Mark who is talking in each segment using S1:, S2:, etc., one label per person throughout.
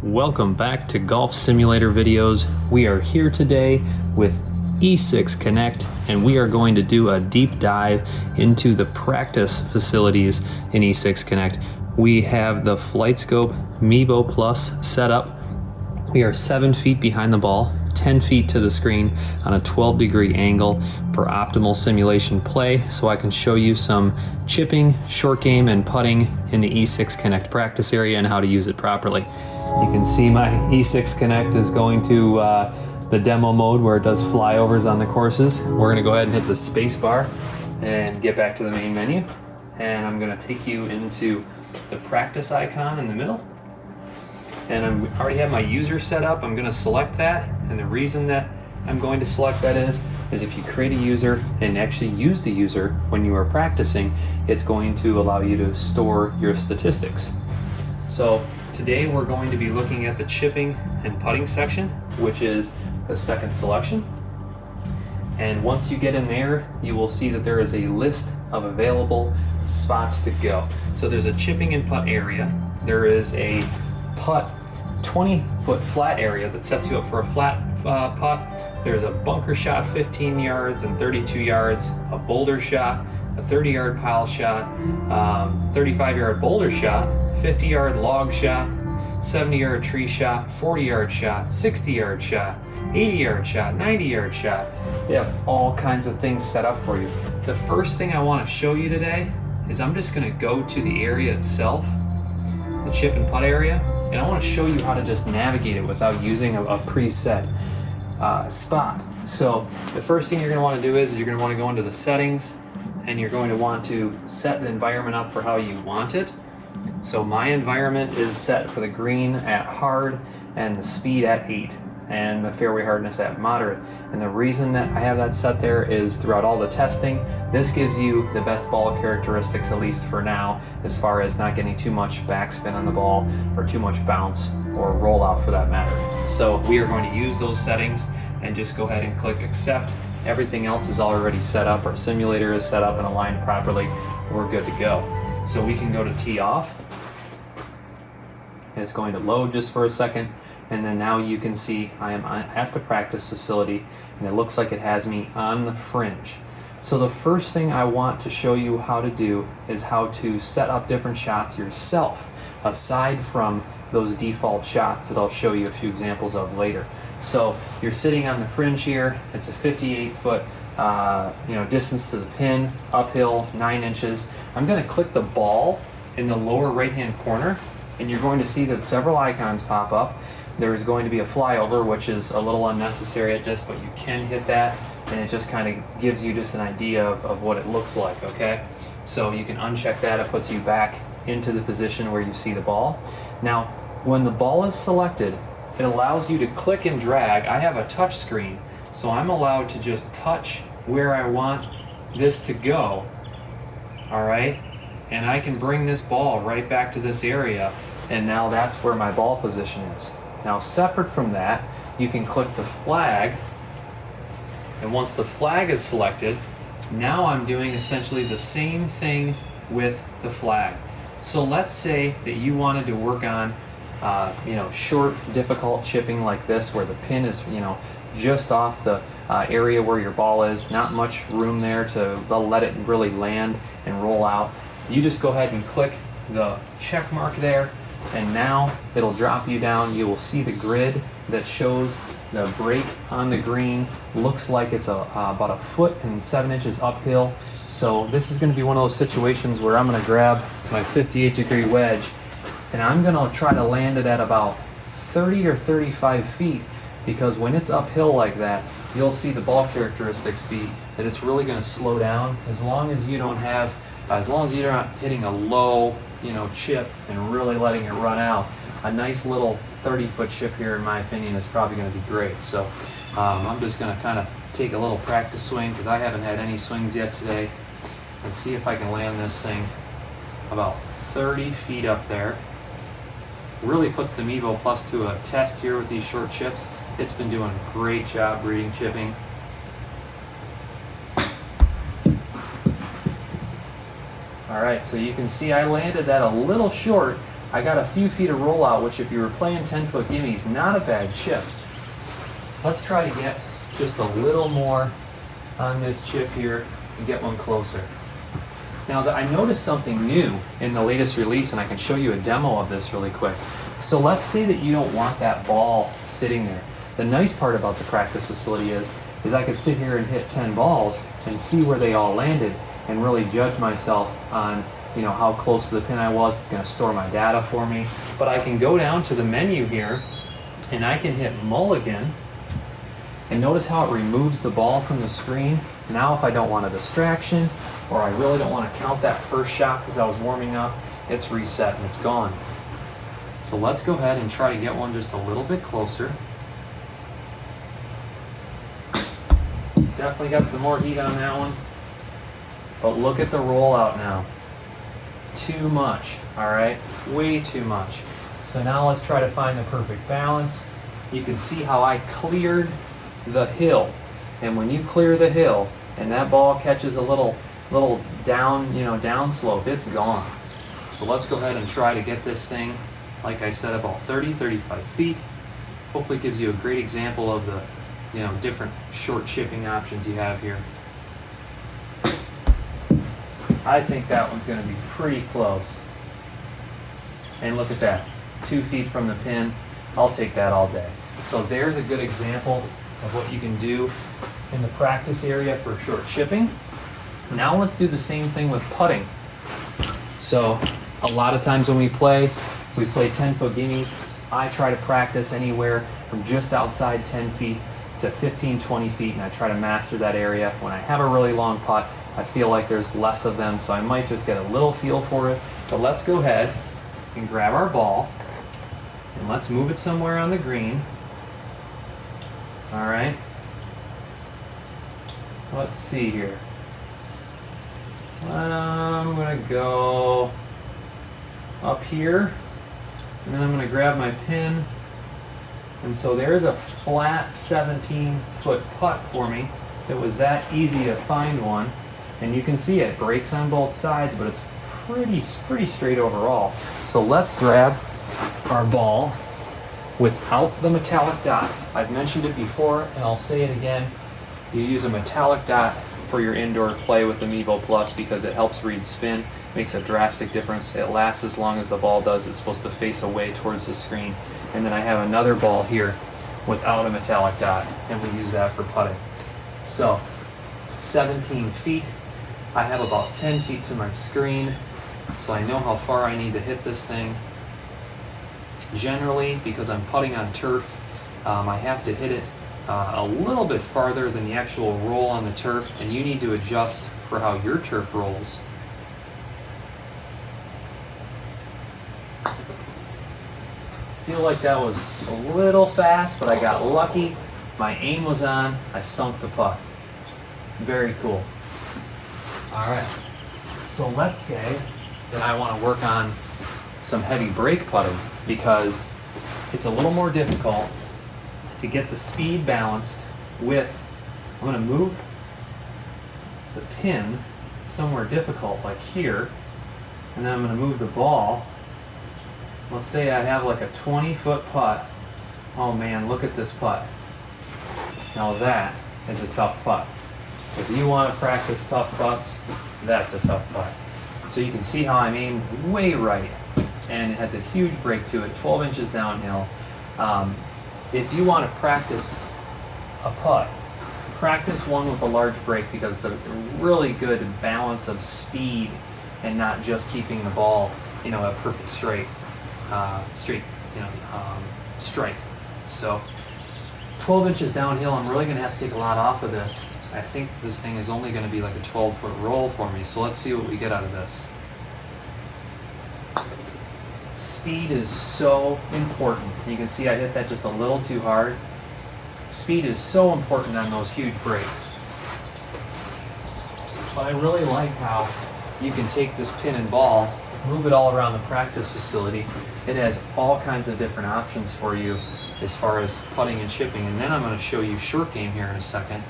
S1: Welcome back to Golf Simulator videos. We are here today with E6 Connect, and we are going to do a deep dive into the practice facilities in E6 Connect. We have the Flightscope Mevo Plus set up. We are 7 feet behind the ball, 10 feet to the screen on a 12-degree angle for optimal simulation play, so I can show you some chipping, short game, and putting in the E6 Connect practice area and how to use it properly. You can see my E6 Connect is going to the demo mode where it does flyovers on the courses. We're going to go ahead and hit the space bar and get back to the main menu. And I'm going to take you into the practice icon in the middle. And I already have my user set up. I'm going to select that. And the reason that I'm going to select that is if you create a user and actually use the user when you are practicing, it's going to allow you to store your statistics. So today we're going to be looking at the chipping and putting section, which is the second selection. And once you get in there, you will see that there is a list of available spots to go. So there's a chipping and putt area. There is a putt 20-foot flat area that sets you up for a flat putt. There's a bunker shot 15 yards and 32 yards, a boulder shot, a 30-yard pile shot, 35-yard boulder shot, 50-yard log shot, 70-yard tree shot, 40-yard shot, 60-yard shot, 80-yard shot, 90-yard shot. They have all kinds of things set up for you. The first thing I want to show you today is I'm just going to go to the area itself, the chip and putt area, and I want to show you how to just navigate it without using a preset spot. So the first thing you're going to want to do is you're going to want to go into the settings, and you're going to want to set the environment up for how you want it. So my environment is set for the green at hard and the speed at 8 and the fairway hardness at moderate. And the reason that I have that set there is throughout all the testing, this gives you the best ball characteristics, at least for now, as far as not getting too much backspin on the ball or too much bounce or rollout for that matter. So we are going to use those settings and just go ahead and click accept. Everything else is already set up. Our simulator is set up and aligned properly. We're good to go. So we can go to tee off. It's going to load just for a second, and then now you can see I am at the practice facility, and it looks like it has me on the fringe. So the first thing I want to show you how to do is how to set up different shots yourself, aside from those default shots that I'll show you a few examples of later. So you're sitting on the fringe here. It's a 58-foot distance to the pin, uphill 9 inches. I'm going to click the ball in the lower right-hand corner, and you're going to see that several icons pop up. There is going to be a flyover, which is a little unnecessary at this, but you can hit that, and it just kind of gives you just an idea of what it looks like, okay? So you can uncheck that. It puts you back into the position where you see the ball. Now, when the ball is selected, it allows you to click and drag. I have a touch screen, so I'm allowed to just touch where I want this to go, all right? And I can bring this ball right back to this area, and now that's where my ball position is. Now, separate from that, you can click the flag, and once the flag is selected, now I'm doing essentially the same thing with the flag. So let's say that you wanted to work on short, difficult chipping like this, where the pin is, just off the area where your ball is, not much room there to let it really land and roll out. You just go ahead and click the check mark there, and now it'll drop you down. You will see the grid that shows the break on the green. Looks like it's about a foot and 7 inches uphill. So this is going to be one of those situations where I'm going to grab my 58-degree wedge, and I'm going to try to land it at about 30 or 35 feet, because when it's uphill like that, you'll see the ball characteristics be that it's really going to slow down as long as you're not hitting a low, chip and really letting it run out. A nice little 30-foot chip here, in my opinion, is probably going to be great. So I'm just going to kind of take a little practice swing, because I haven't had any swings yet today, and see if I can land this thing about 30 feet up there. Really puts the Mevo Plus to a test here with these short chips. It's been doing a great job reading chipping. All right, so you can see I landed that a little short. I got a few feet of rollout, which if you were playing 10-foot gimmies, not a bad chip. Let's try to get just a little more on this chip here and get one closer. Now I noticed something new in the latest release, and I can show you a demo of this really quick. So let's say that you don't want that ball sitting there. The nice part about the practice facility is I could sit here and hit 10 balls and see where they all landed and really judge myself on, you know, how close to the pin I was. It's going to store my data for me. But I can go down to the menu here and I can hit mulligan, and notice how it removes the ball from the screen. Now if I don't want a distraction, or I really don't want to count that first shot because I was warming up, it's reset and it's gone. So let's go ahead and try to get one just a little bit closer. Definitely got some more heat on that one. But look at the rollout now. Too much, all right? Way too much. So now let's try to find the perfect balance. You can see how I cleared the hill. And when you clear the hill and that ball catches a little down, down slope, it's gone. So let's go ahead and try to get this thing, like I said, about 30-35 feet. Hopefully it gives you a great example of the different short chipping options you have here. I think that one's going to be pretty close. And look at that, 2 feet from the pin. I'll take that all day. So there's a good example of what you can do in the practice area for short chipping. Now let's do the same thing with putting. So a lot of times when we play 10-foot gimmies. I try to practice anywhere from just outside 10 feet to 15-20 feet, and I try to master that area. When I have a really long putt, I feel like there's less of them, so I might just get a little feel for it. But let's go ahead and grab our ball and let's move it somewhere on the green. All right, let's see here. I'm gonna go up here, and then I'm gonna grab my pin. And so there's a flat 17-foot putt for me. It was that easy to find one. And you can see it breaks on both sides, but it's pretty straight overall. So let's grab our ball without the metallic dot. I've mentioned it before, and I'll say it again. You use a metallic dot for your indoor play with the Mevo Plus because it helps read spin, makes a drastic difference. It lasts as long as the ball does. It's supposed to face away towards the screen. And then I have another ball here without a metallic dot, and we use that for putting. So 17 feet. I have about 10 feet to my screen, so I know how far I need to hit this thing. Generally, because I'm putting on turf, I have to hit it a little bit farther than the actual roll on the turf, and you need to adjust for how your turf rolls. Feel like that was a little fast, but I got lucky. My aim was on. I sunk the putt. Very cool. All right, so let's say that I want to work on some heavy break putting because it's a little more difficult to get the speed balanced with, I'm going to move the pin somewhere difficult like here, and then I'm going to move the ball. Let's say I have like a 20-foot putt. Oh man, look at this putt. Now that is a tough putt. If you want to practice tough putts, that's a tough putt. So you can see how I'm aimed way right, and it has a huge break to it, 12 inches downhill. If you want to practice a putt, practice one with a large break because it's a really good balance of speed and not just keeping the ball, a perfect straight strike. So 12 inches downhill, I'm really going to have to take a lot off of this. I think this thing is only going to be like a 12-foot roll for me, so let's see what we get out of this. Speed is so important. You can see I hit that just a little too hard. Speed is so important on those huge breaks. But I really like how you can take this pin and ball, move it all around the practice facility. It has all kinds of different options for you as far as putting and chipping. And then I'm going to show you short game here in a second,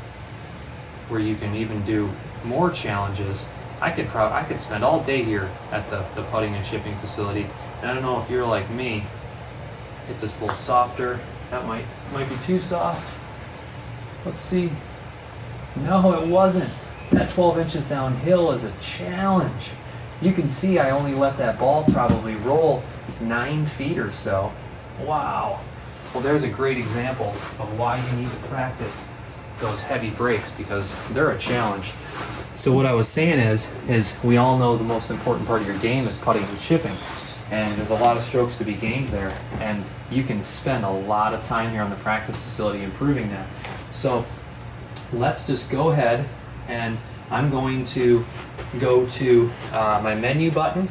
S1: where you can even do more challenges. I could spend all day here at the putting and chipping facility. And I don't know if you're like me. Get this a little softer. That might be too soft. Let's see. No, it wasn't. That 12 inches downhill is a challenge. You can see I only let that ball probably roll 9 feet or so. Wow. Well, there's a great example of why you need to practice those heavy breaks, because they're a challenge. So what I was saying is we all know the most important part of your game is putting and chipping. And there's a lot of strokes to be gained there. And you can spend a lot of time here on the practice facility improving that. So let's just go ahead, and I'm going to go to my menu button.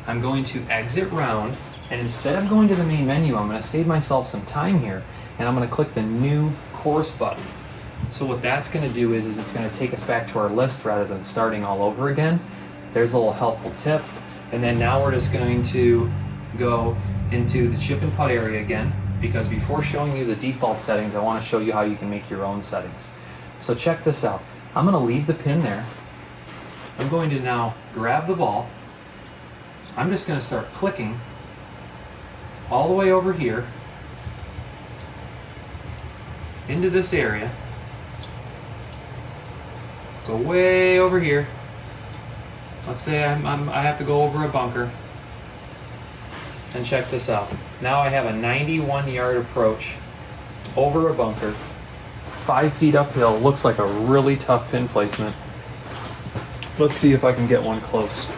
S1: I'm going to exit round, and instead of going to the main menu, I'm going to save myself some time here, and I'm going to click the new course button. So what that's going to do is it's going to take us back to our list rather than starting all over again. There's a little helpful tip. And then now we're just going to go into the chip and putt area again, because before showing you the default settings, I want to show you how you can make your own settings. So check this out. I'm going to leave the pin there. I'm going to now grab the ball. I'm just going to start clicking all the way over here into this area. Go way over here. Let's say I have to go over a bunker. And check this out. Now I have a 91-yard approach over a bunker, 5 feet uphill. Looks like a really tough pin placement. Let's see if I can get one close.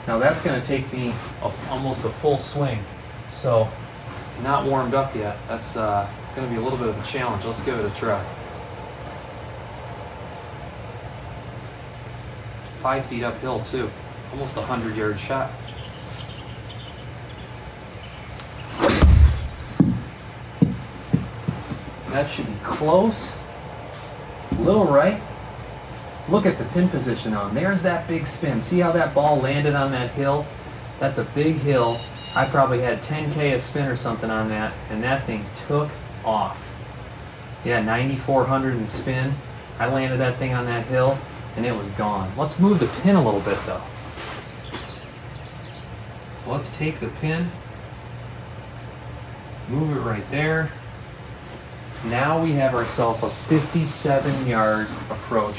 S1: Now that's going to take me almost a full swing. So not warmed up yet. That's going to be a little bit of a challenge. Let's give it a try. 5 feet uphill too. Almost a 100-yard shot. That should be close. A little right. Look at the pin position on. There's that big spin. See how that ball landed on that hill? That's a big hill. I probably had 10K a spin or something on that, and that thing took off. Yeah, 9,400 in spin. I landed that thing on that hill, and it was gone. Let's move the pin a little bit though. So let's take the pin, move it right there. Now we have ourselves a 57-yard approach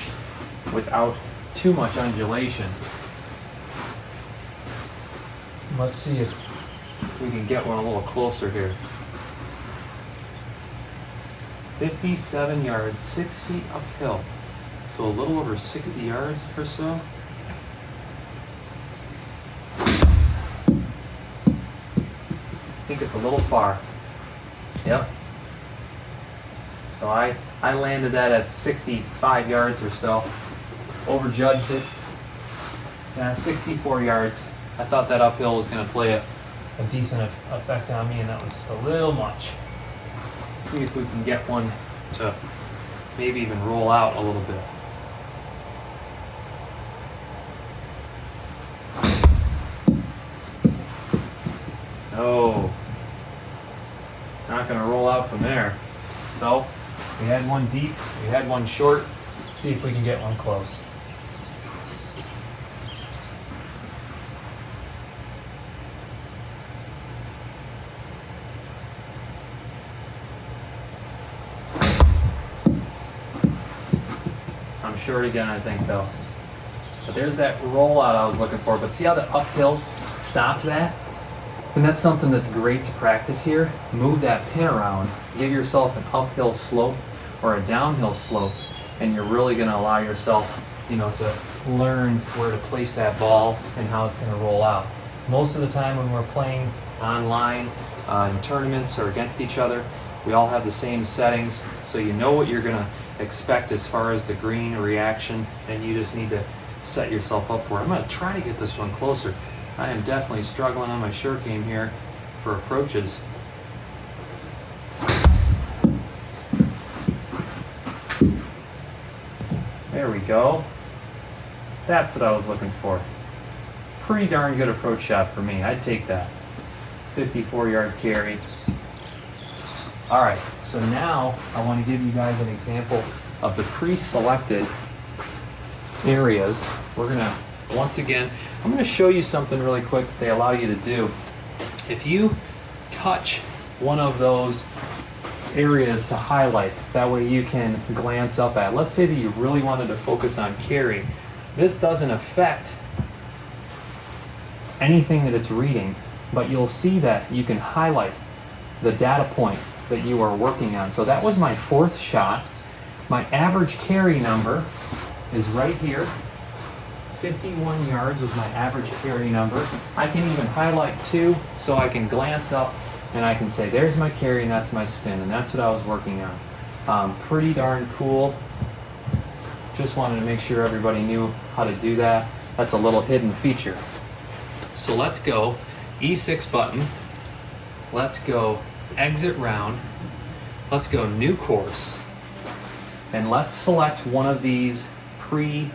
S1: without too much undulation. Let's see if we can get one a little closer here. 57 yards, 6 feet uphill. So a little over 60 yards or so. I think it's a little far. Yep. So I landed that at 65 yards or so. Overjudged it. Yeah, 64 yards. I thought that uphill was going to play a decent effect on me, and that was just a little much. Let's see if we can get one to maybe even roll out a little bit. No, not going to roll out from there. So we had one deep, we had one short. Let's see if we can get one close. I'm short again, I think, though. But there's that rollout I was looking for. But see how the uphill stopped that? And that's something that's great to practice here. Move that pin around, give yourself an uphill slope or a downhill slope, and you're really going to allow yourself, to learn where to place that ball and how it's going to roll out. Most of the time when we're playing online in tournaments or against each other, we all have the same settings, so you know what you're going to expect as far as the green reaction, and you just need to set yourself up for it. I'm going to try to get this one closer. I am definitely struggling on my short game here for approaches. There we go. That's what I was looking for. Pretty darn good approach shot for me. I'd take that. 54-yard carry. All right, so now I want to give you guys an example of the pre-selected areas, we're gonna, once again, I'm gonna show you something really quick that they allow you to do. If you touch one of those areas to highlight, that way you can glance up at. Let's say that you really wanted to focus on carry. This doesn't affect anything that it's reading, but you'll see that you can highlight the data point that you are working on. So that was my fourth shot. My average carry number is right here. 51 yards was my average carry number. I can even highlight 2 so I can glance up and I can say there's my carry and that's my spin, and that's what I was working on. Pretty darn cool. Just wanted to make sure everybody knew how to do that. That's a little hidden feature. So let's go E6 button. Let's go exit round. Let's go new course. And let's select one of these made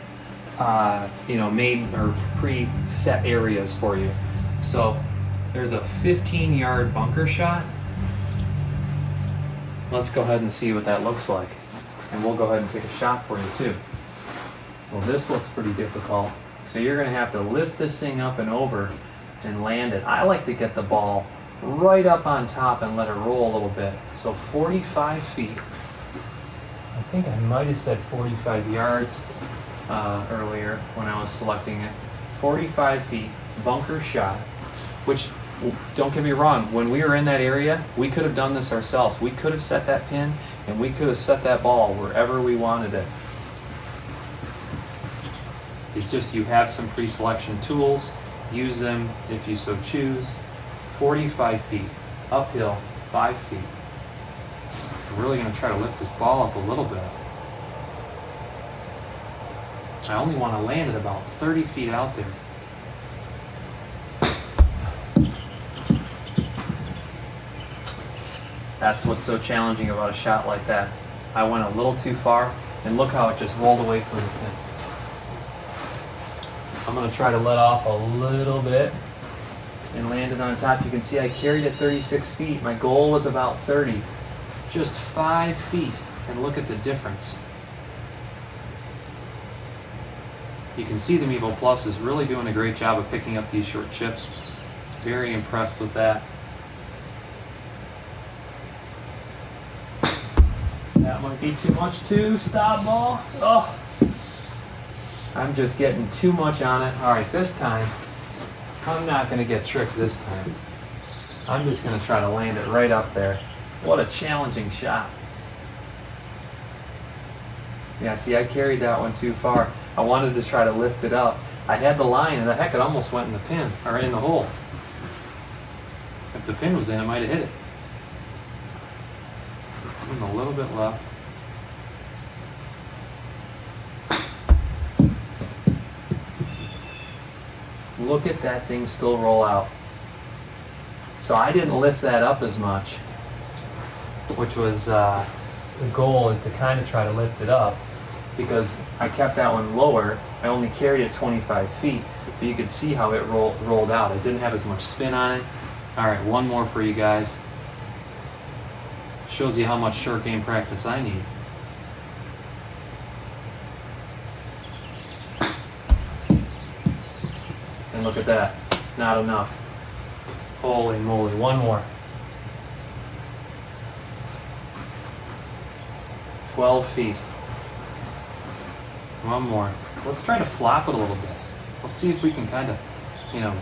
S1: or pre-set areas for you. So there's a 15-yard bunker shot. Let's go ahead and see what that looks like. And we'll go ahead and take a shot for you too. Well, this looks pretty difficult. So you're gonna have to lift this thing up and over and land it. I like to get the ball right up on top and let it roll a little bit. So 45 feet. I think I might have said 45 yards earlier when I was selecting it. 45 feet, bunker shot, which, don't get me wrong, when we were in that area, we could have done this ourselves. We could have set that pin and we could have set that ball wherever we wanted it. It's just you have some pre-selection tools. Use them if you so choose. 45 feet, uphill, 5 feet. I'm really going to try to lift this ball up a little bit. I only want to land it about 30 feet out there. That's what's so challenging about a shot like that. I went a little too far, and look how it just rolled away from the pin. I'm going to try to let off a little bit and land it on top. You can see I carried it 36 feet. My goal was about 30. Just 5 feet, and look at the difference. You can see the Mevo Plus is really doing a great job of picking up these short chips. Very impressed with that. That might be too much too. Stop ball. Oh, I'm just getting too much on it. All right, this time, I'm not gonna get tricked this time. I'm just gonna try to land it right up there. What a challenging shot. Yeah, see, I carried that one too far. I wanted to try to lift it up. I had the line, and the heck, it almost went in the pin, or in the hole. If the pin was in, I might have hit it. A little bit left. Look at that thing still roll out. So I didn't lift that up as much, which was the goal, is to kind of try to lift it up, because I kept that one lower. I only carried it 25 feet, but you could see how it rolled out. It didn't have as much spin on it. All right, one more for you guys. Shows you how much short game practice I need. And look at that, not enough. Holy moly, one more. 12 feet. One more. Let's try to flop it a little bit. Let's see if we can kind of,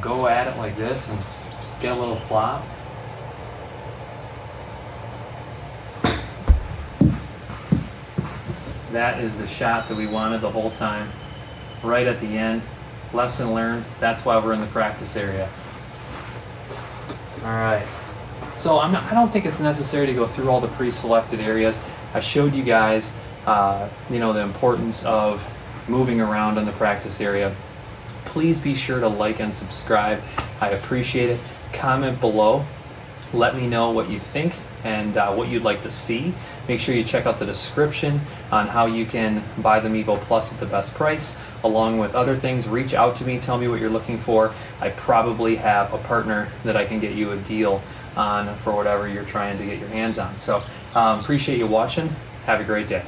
S1: go at it like this and get a little flop. That is the shot that we wanted the whole time. Right at the end. Lesson learned. That's why we're in the practice area. All right. So I don't think it's necessary to go through all the pre-selected areas. I showed you guys, the importance of moving around in the practice area. Please be sure to like and subscribe. I appreciate it. Comment below. Let me know what you think and what you'd like to see. Make sure you check out the description on how you can buy the Mevo Plus at the best price. Along with other things, reach out to me, tell me what you're looking for. I probably have a partner that I can get you a deal on for whatever you're trying to get your hands on. So appreciate you watching. Have a great day.